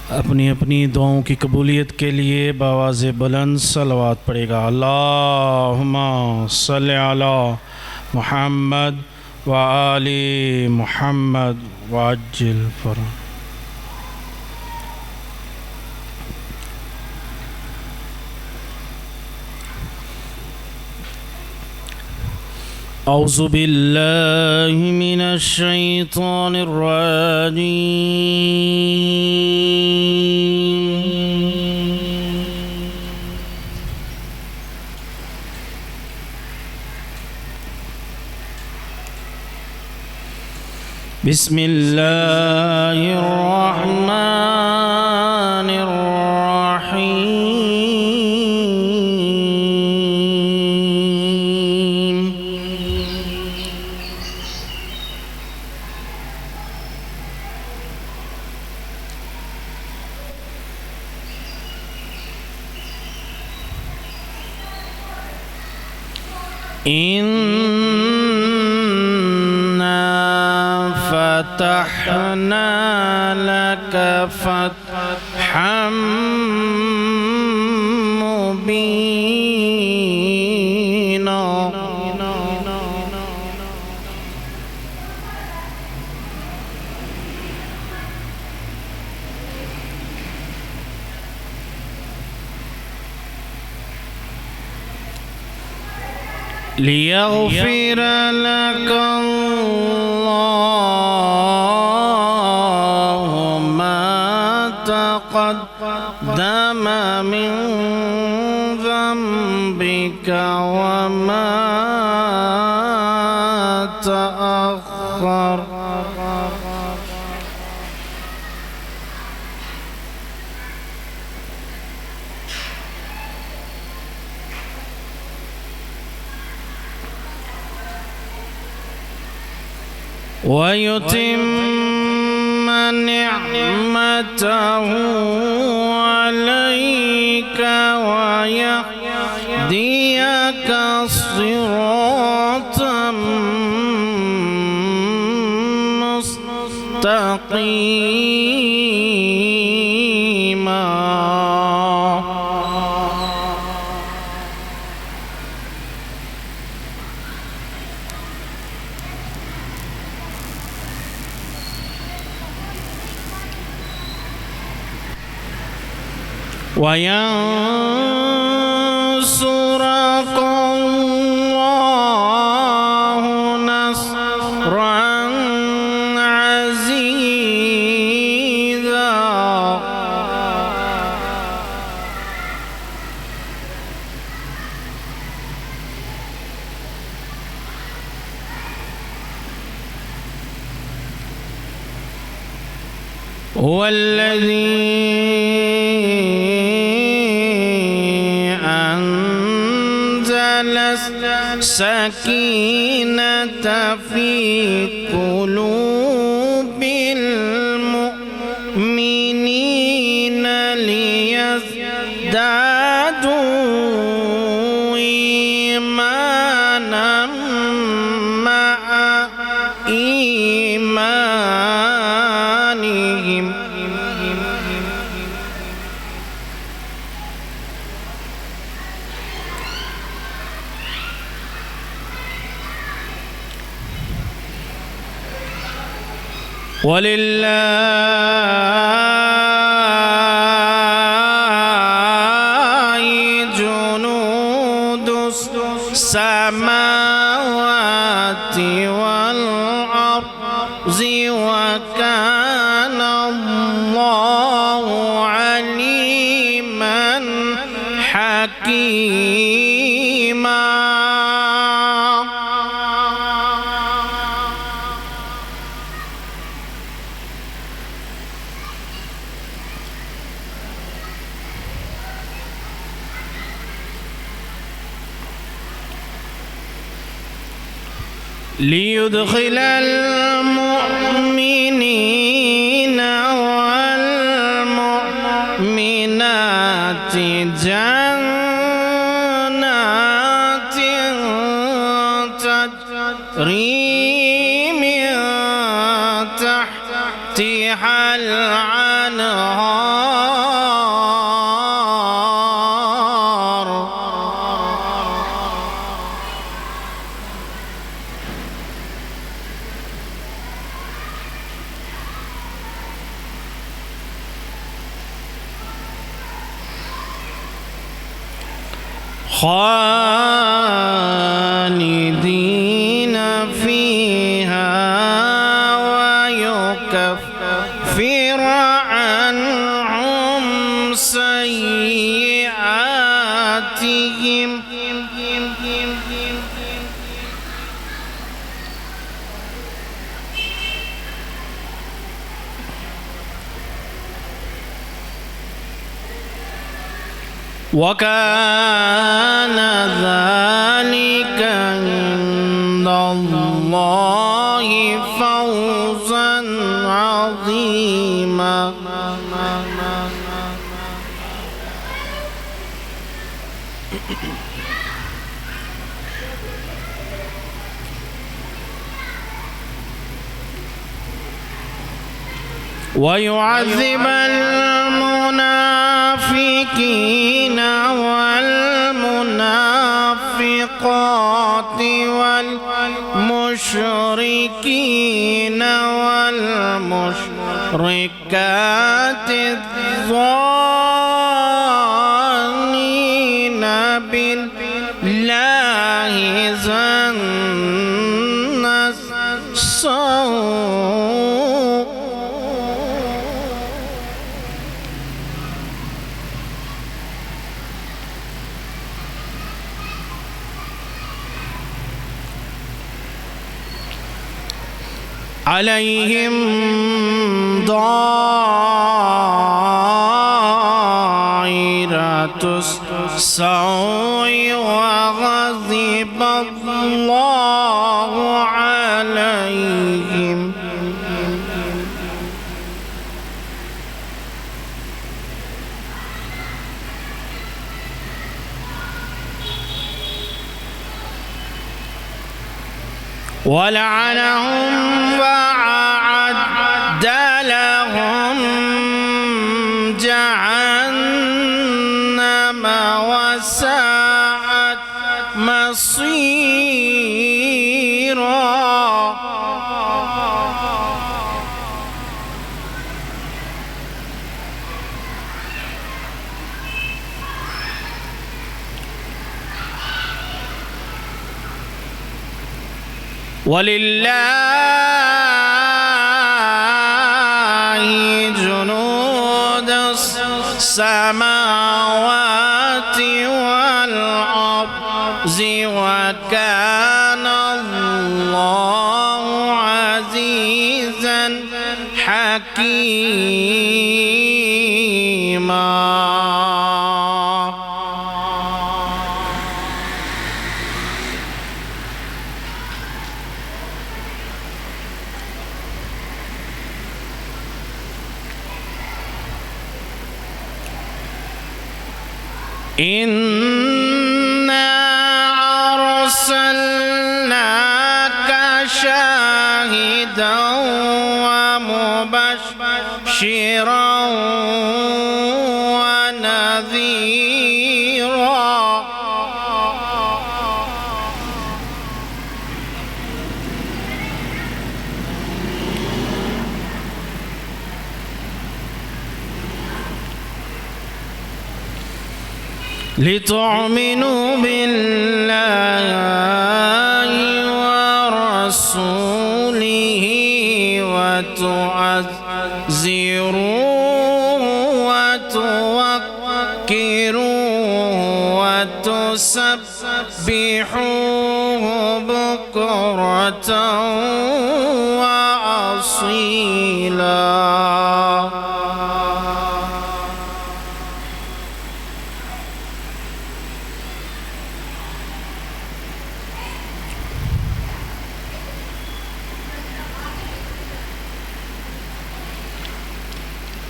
अपनी अपनी दुआओं की कबूलियत के लिए बावाज़ बुलंद सलवात पड़ेगा। अल्लाहुम्मा सल्लि अला मुहम्मद व आलि मुहम्मद वअज्जिल फरज। औज़ु बिल्लाहि मिनश शैतानिर रजीम। बिस्मिल्लाहिर रहमानिर रहीम। इन्ना फ़तहना लक फ़तहम मुबीना। लियग़फ़िर लक अल्लाहु मा तक़द्दम मिन ज़ंबिक व मा तअख़्ख़र। ويتم نعمته عليك ويهديك صراطا مستقيما. وينصرك الله نصرا عزيزا. هو الذي السكينة في قلوب المؤمنين ليزدادوا إيمانا مع إيمانهم. ولله جنود السماوات والأرض وكان الله عليما حكيما. ليدخل المؤمنين والمؤمنات جنات تجري من تحتها الأنهار خالدين فيها ويكفر عنهم سيئاتهم وكان ذلك عند الله فوزا عظيما. ويعذب المنافقين والمنافقات والمشركين والمشركات الظانين بالله ظن السوء عليهم دائرة السوء وغضب الله عليهم ولعنهم وأعد لهم جهنم وساءت مصيرا. ولله جنود السماوات والأرض وكان الله عزيزا حكيما. إنا أرسلناك شاهدا ومبشرا ونذيرا. لتؤمنوا بالله ورسوله وتعزروه وتوقروه وتسبحوه بكرة وأصيلا.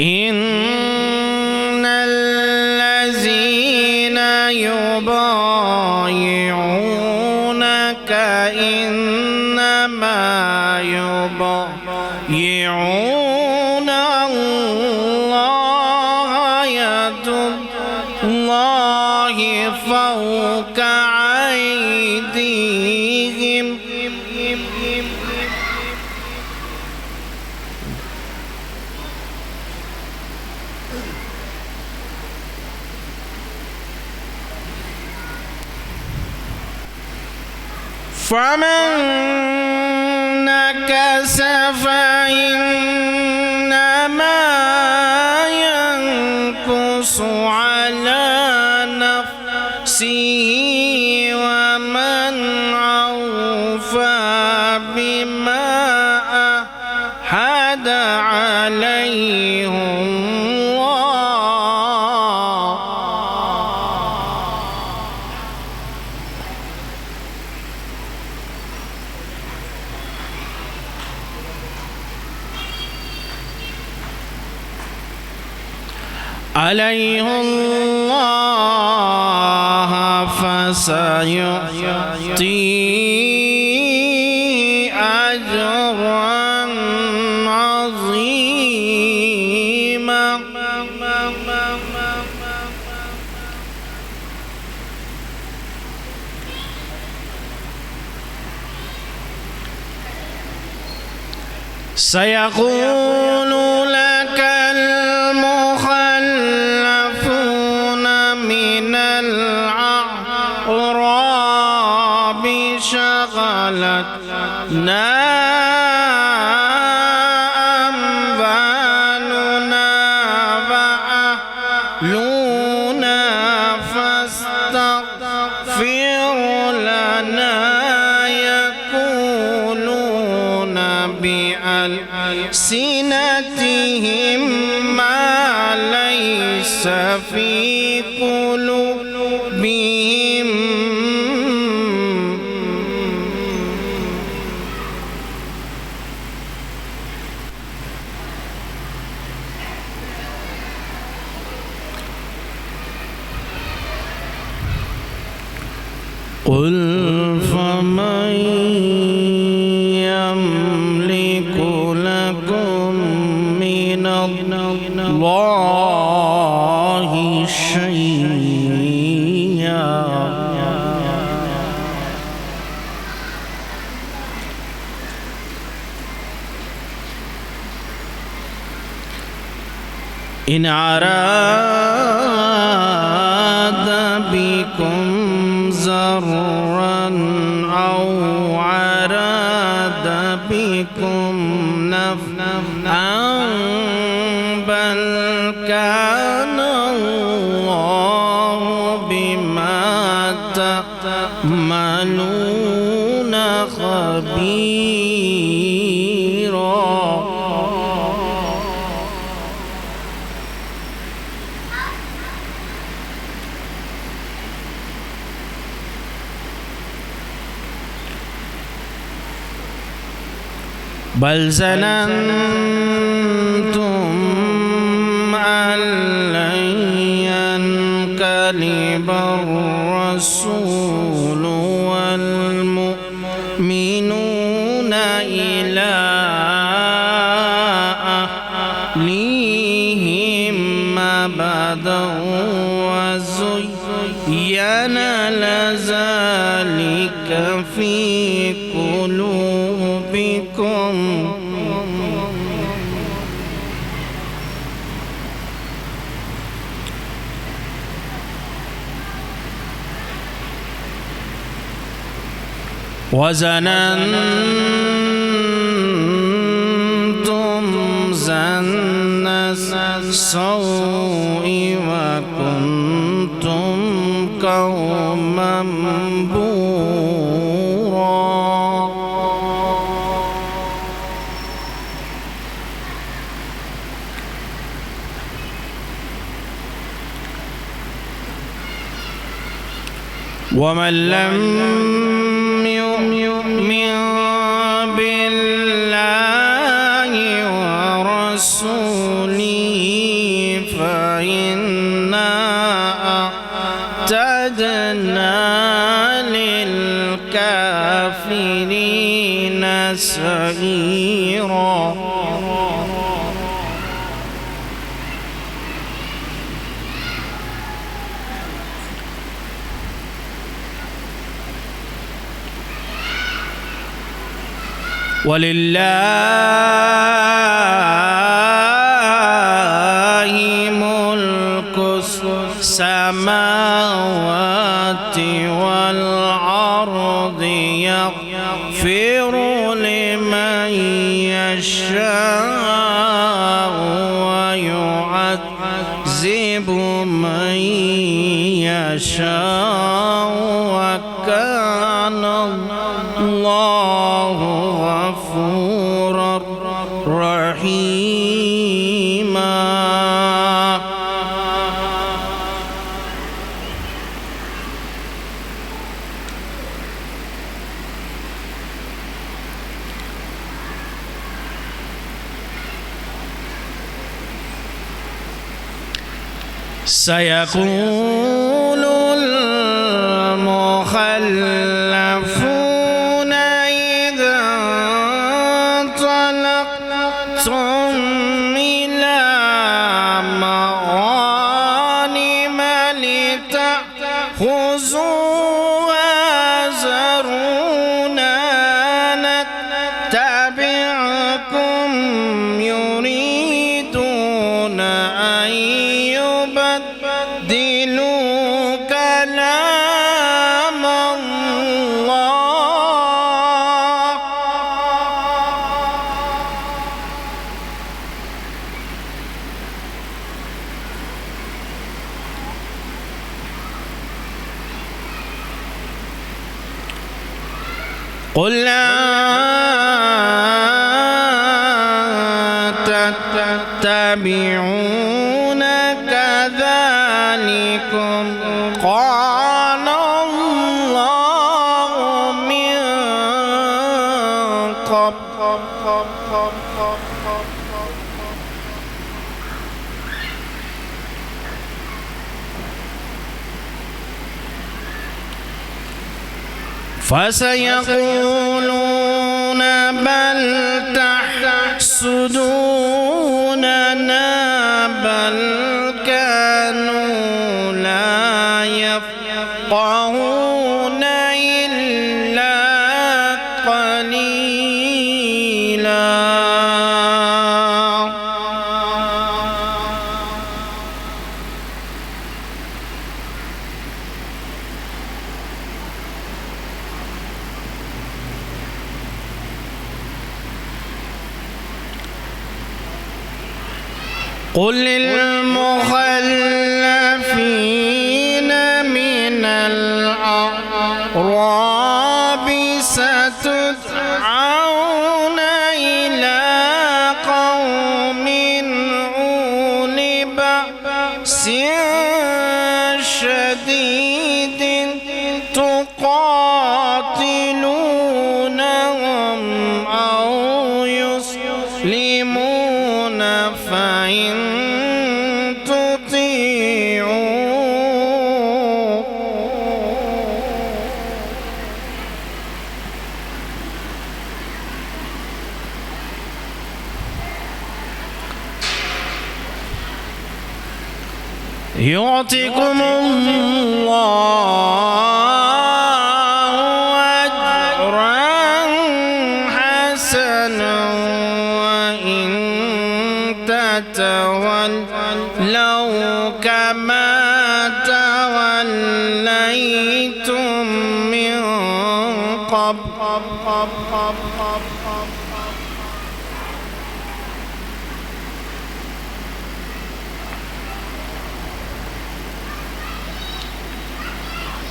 إن الذين يبايعونك إنما يبايعون الله يد الله فوق أيديهم. فمن نكث فإنما ينكث على نفسه ومن أوفى بما عهد عليه عليه الله فسيؤتيه أجرا عظيما. سيقول لك المخلفون من الأعراب شغلتنا أموالنا وأهلنا فاستغفر لنا يقولون بألسنتهم ما ليس في قلوبهم. قل فمن يملك لكم من الله شيئا إن أراد بكم ضرا أو أراد بكم نفعا بل كان الله بما تعملون خبيرا. بل ظننتم أن لن ينقلب الرسول والمؤمنون إلى أهليهم أبدا وزين لذلك في قلوبكم وظننتم ظن السوء وكنتم قوما بورا. ومن لم يؤمن بالله ورسوله فإنا أعتدنا للكافرين سعيرا. ولله ملك السماوات والأرض يشاء ويعذب من يشاء وكان الله غفورا رحيما. سيقول المخلفون إذا انطلقتم إلى مغانم لتأخذوها ذرونا نتبعكم يريدون أن يبدلوا كلام الله. قل لا تتبعون كذلكم قال الله من قبل. فسيقولون بل تحسدوننا بل كانوا لا يفقهون إلا قليلا. قل للمخلفين من الأعراب ستدعون إلى قوم أولي بأس شديد تقاتلونهم أو يسلمون فإن يعطيكم الله أجرا حسنا وإن تتولوا كما توليتم من قبل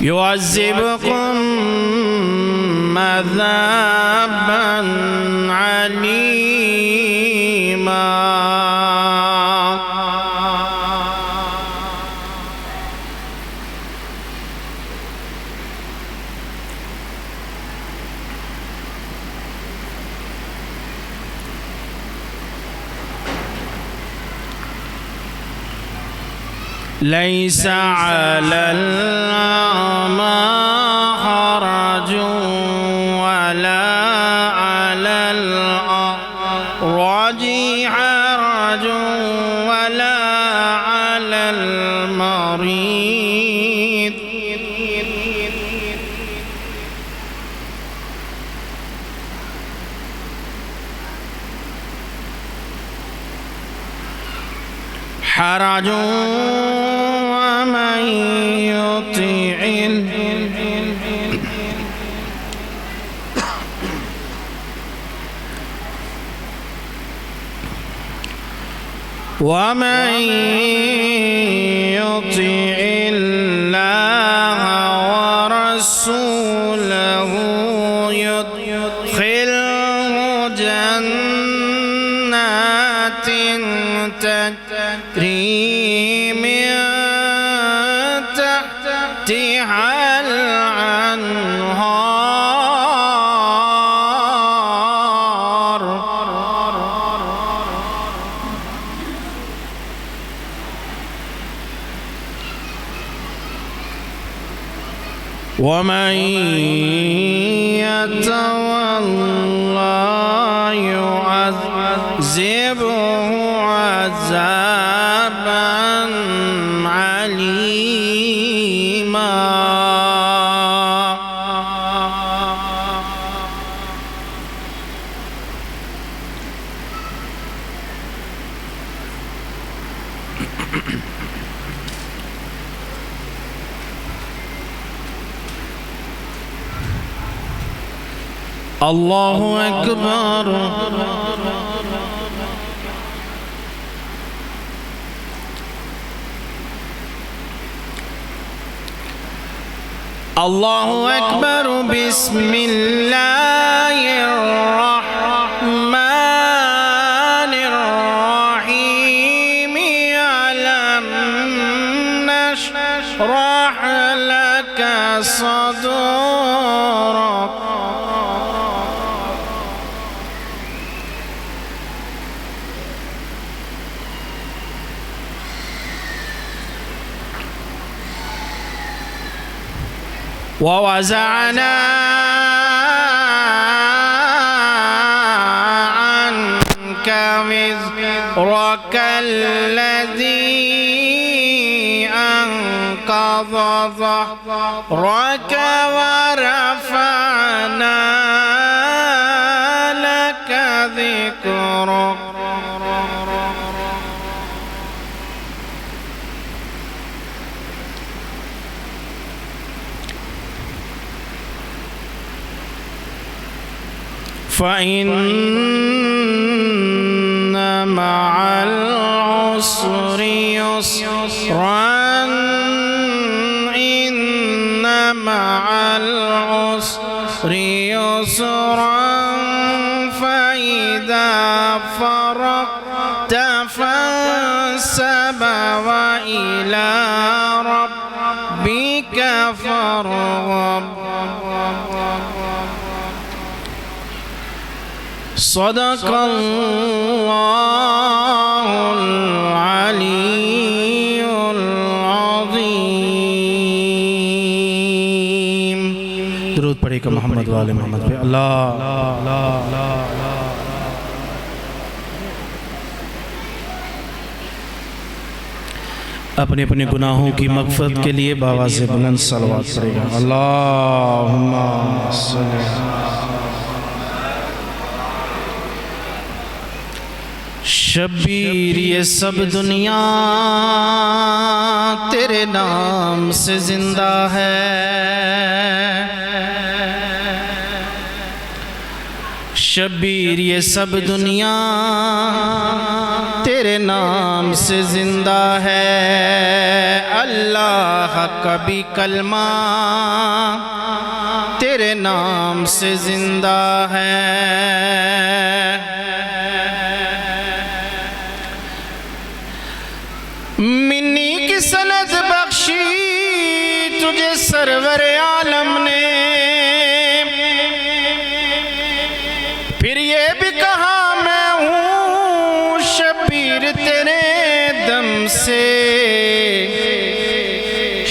يعذبكم عذابا عليما. ليس على الأعمى حرج ولا على الأعرج حرج ولا على المريض حرج ومن يطع ومن يطع الله ورسوله يدخله جنات تجري من تحتها الأنهار ومن يتولى يعذبه عذابا عليما الله أكبر الله أكبر بسم الله الرحمن الرحيم ألم نشرح لك صدرك ووزعنا عنك وزرك الذي أنقض ظهرك ورفعنا لك ذكرك فإن مع العسر يسرا إن مع العسر يسرا فإذا فرغت فانصب وإلى ربك فارغب صدق الله العلي العظيم درود پڑھیے محمد والے محمد پہ اللہ अपने अपने गुनाहों की मग़फ़िरत के लिए बावाज़ बुलंद सलवात पढ़ेगा अल्लाहुम्मा सल्ली शब्बीर ये सब दुनिया तेरे नाम से जिंदा है शब्बीर ये सब दुनिया तेरे नाम से जिंदा है अल्लाह का भी कलमा तेरे नाम से जिंदा है मिन्नी की सनद बख्शी तुझे सरवर आलम ने फिर ये भी कहा मैं हूँ शब्बीर तेरे दम से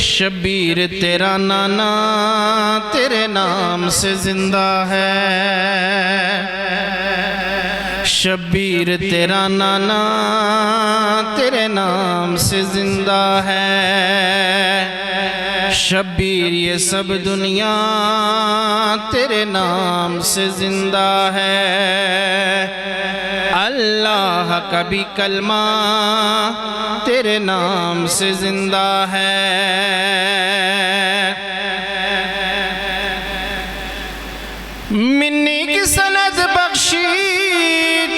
शब्बीर तेरा नाना तेरे नाम से जिंदा है शब्बीर तेरा नाना तेरे नाम से जिंदा है शब्बीर ये सब दुनिया तेरे नाम से जिंदा है अल्लाह का भी कलमा तेरे नाम से जिंदा है मिन्नी की सनद बख्शी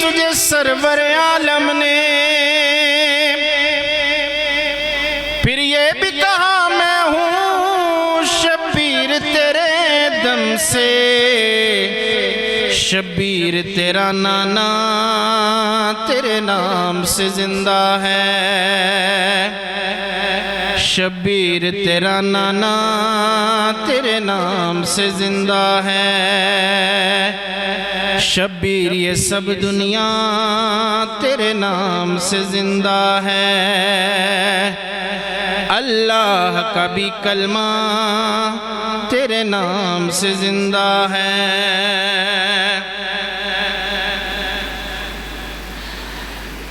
तुझे सरवर आलम ने سے شبیر تیرا نانا تیرے نام سے زندہ ہے شبیر تیرا نانا تیرے نام سے زندہ ہے شبیر یہ سب دنیا تیرے نام سے زندہ ہے اللہ کا بھی کلمہ تیرے نام سے زندہ ہے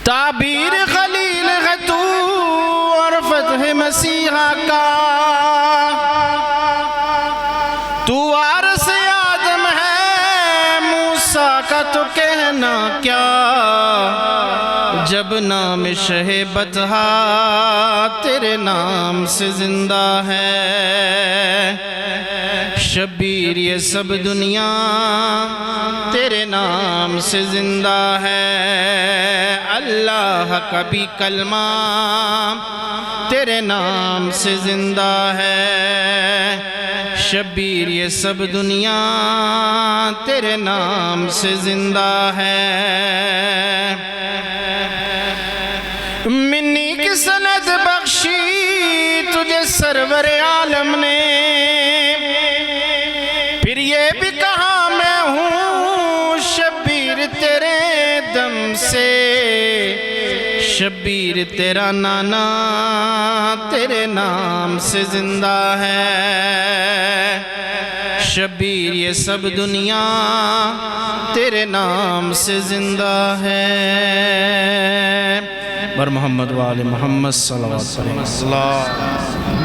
تعبیر خلیل ہے تو اور فتح مسیحا کا تو وارث آدم ہے موسیٰ کا تو کہنا کیا جب نام شہ بطحا تیرے نام سے زندہ ہے شبیر یہ سب دنیا تیرے نام سے زندہ ہے اللہ کا بھی کلمہ تیرے نام سے زندہ ہے شبیر یہ سب دنیا تیرے نام سے زندہ ہے منی کی سند بخشی تجھے سرور عالم نے پھر یہ بھی کہا میں ہوں شبیر تیرے دم سے شبیر تیرا نانا تیرے نام سے زندہ ہے شبیر یہ سب دنیا تیرے نام سے زندہ ہے بر محمد وآل محمد صلی اللہ علیہ وسلم